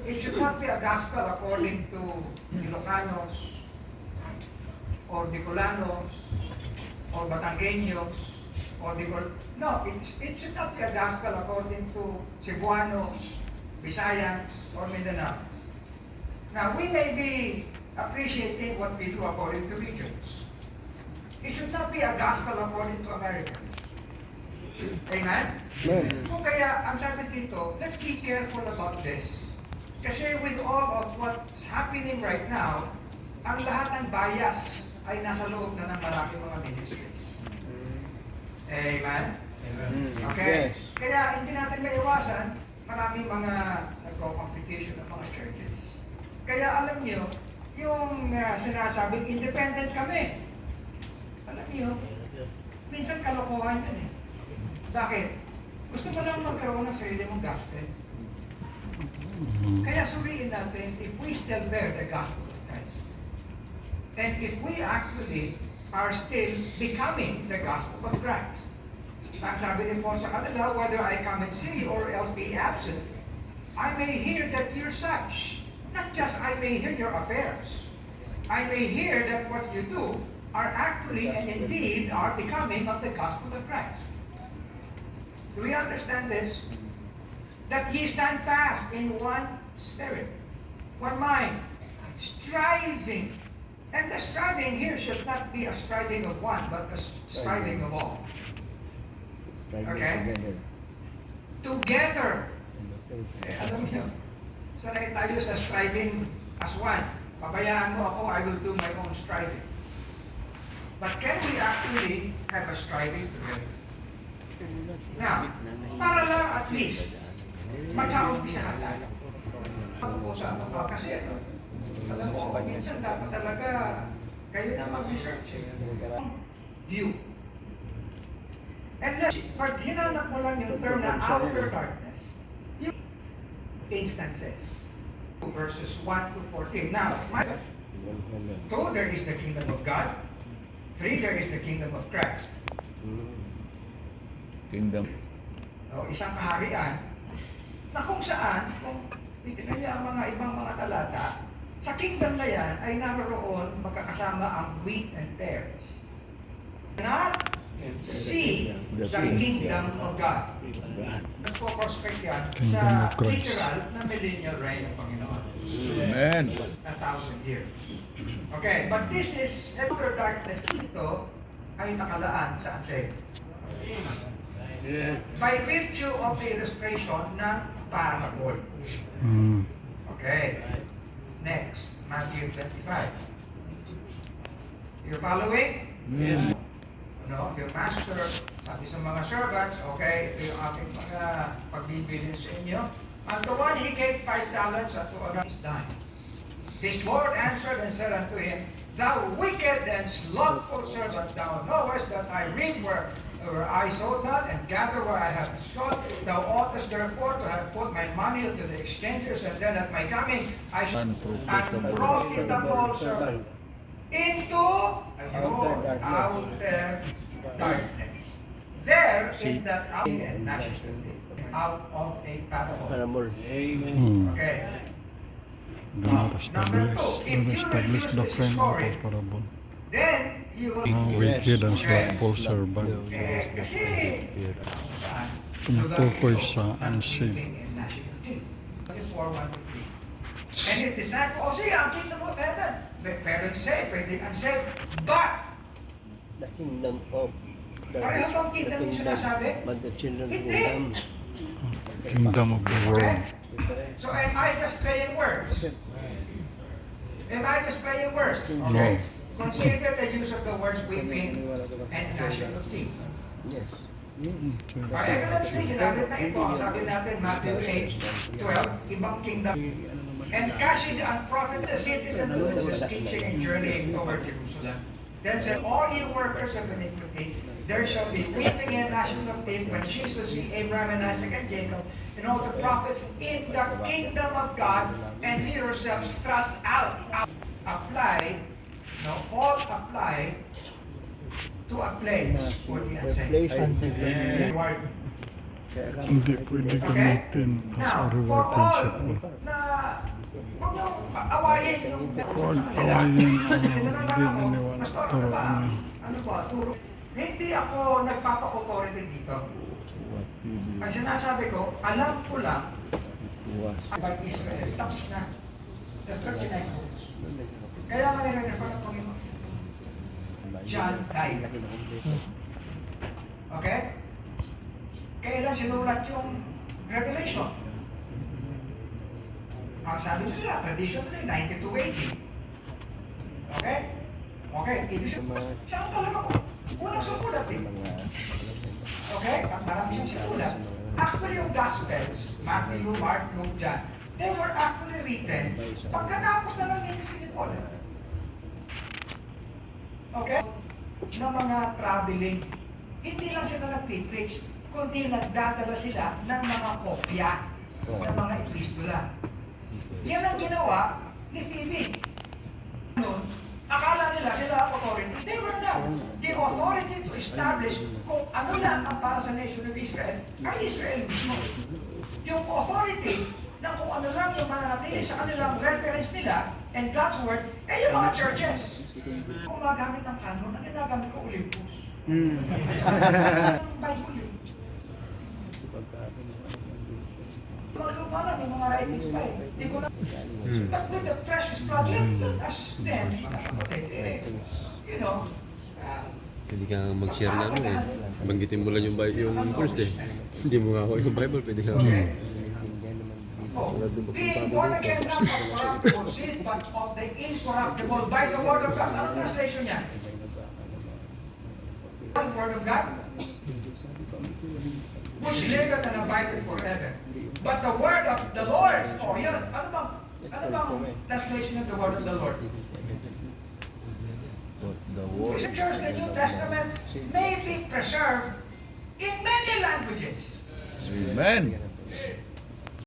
it should not be a gospel according to Ilocanos, or Bicolanos, or Batangueños, or no, it should not be a gospel according to Cebuanos, Visayans, or Mindanao. Now, we may be appreciating what we do according to regions. It should not be a gospel according to Americans. Amen? So kaya, ang sabi dito, let's be careful about this. Kasi with all of what's happening right now, ang lahat ng bias ay nasa loob na ng maraming mga ministries. Amen? Okay? Kaya hindi natin maiwasan, maraming mga nagko-competition ng mga churches. Kaya alam niyo, yung sinasabing independent kami, alam niyo, minsan kalokohan yan eh. Bakit? Gusto mo lang magkaroon ng sarili mong gospel. Kaya suriin natin if we still bear the gospel of Christ. And if we actually are still becoming the gospel of Christ. Ang sabi ni Paul sa kanila, whether I come and see or else be absent, I may hear that you're such. Not just I may hear your affairs. I may hear that what you do are actually and indeed are becoming of the gospel of Christ. Do we understand this? That ye stand fast in one spirit, one mind, striving. And the striving here should not be a striving of one, but a striving of all. Okay? Together. Alam niyo, sanay tayo sa striving as one. Pabayaan mo ako, I will do my own striving. But can we actually have a striving together? Now, para lang at least, magkaumpisa tayo. Pag-usapan ko kasi ano, alam mo, minsan dapat talaga kayo na mag-research. View. And let's, pag hinanap mo lang yung term na outer darkness, yung instances, verses 1 to 14. Now, 2, there is the kingdom of God. 3, there is the kingdom of Christ. Kingdom. O, isang kaharian na kung saan, kung titignan niyo ang mga ibang mga talata, sa kingdom na yan ay naroon magkakasama ang wheat and tares. Not see the kingdom of God. Nag-focus yan sa literal na millennial reign ng Panginoon. Amen. 1,000 years. Okay, but this is, outer darkness dito ay nakalaan sa Ansay. By virtue of the illustration ng parable. Okay. Next, Matthew 25. You're following? Yes. No, your master, sabi sa mga servants, okay, ito yung aking mga pagbibilin sa inyo. And the one he gave 5 talents and to another is done. His Lord answered and said unto him, Thou wicked and slothful servant, thou knowest that I reap where I sowed not, and gather where I have strawed. Thou oughtest therefore to have put my money into the exchangers, and then at my coming I should unprofitable servant into outer darkness. There in that outer and out of a parable. Amen. Okay. Establish doctrine of a parable. Then you will Wicked and slothful servant. Tumutukoy sa unsaved. And his disciples, oh, see, ang kingdom of heaven. Parents say, pwedeng unsaved. But, The kingdom of pareho bang kingdom yung sinasabi? but the children Hindi. Kingdom of the world. So am I just playing words? Am I just playing words? No. Okay. Consider the use of the words weeping and gnashing of teeth. Yes. Kaya ka natin ginamit na ito. Ang sabi natin, Matthew 8:12, ibang kingdom. And Cassidy and prophet, the citizen who was teaching and journeying toward Jerusalem. Then said, all you workers of iniquity, there shall be weeping and gnashing of teeth when she shall see Abraham and Isaac and Jacob and all the prophets in the kingdom of God, and he yourselves thrust out. Apply, no, all apply to a place for the unsaved. Hindi pwede gamitin as a reward principle. Na huwag niyo awayin yung Huwag awayin ang hindi naniwala. Turuan niyo. Ano ba? Turo. Hindi ako nagpapa-authority dito. Ang sinasabi ko, alam ko lang about Israel. Tapos na. The 39 books. Kaya nga nilagay ko ng Panginoon. John died. Okay? Kailan sinulat yung Revelation? Ang sabi nila, traditionally, 92 AD. Okay? Okay, ibig sabihin, siya ang talaga ko. Unang sumulat eh. Okay? At marami siyang sinulat. Actually, yung Gospels, Matthew, Mark, Luke, John, they were actually written pagkatapos na lang yung si Paul. Okay? Ng mga traveling, hindi lang sila nag-preach, kundi nagdadala sila ng mga kopya ng mga epistola. Yan ang ginawa ni Phoebe. Noon, akala nila sila authority. They were not. The authority to establish kung ano lang ang para sa nation of Israel ay Israel mismo. Yung authority na kung ano lang yung mananatili sa kanilang reference nila and God's word, ay yung mga churches. Kung magamit ng canon, ang ginagamit ko Olympus. Ang Bible yun. Mga lupa lang, yung mga writings pa eh. Hindi ko na. But with the precious blood, let us then, mga kapatid, you know, Pwede kang mag-share na ano eh. Banggitin mo lang yung verse eh. Hindi mo nga ako yung Bible, pwede ka. being born again not of corruptible seed, but of the incorruptible by the word of God. Anong translation niya? The word of God? Which liveth and abideth forever. But the word of the Lord, oh yun, ano bang translation of the word of the Lord? The scriptures, the New Testament, may be preserved in many languages. Amen.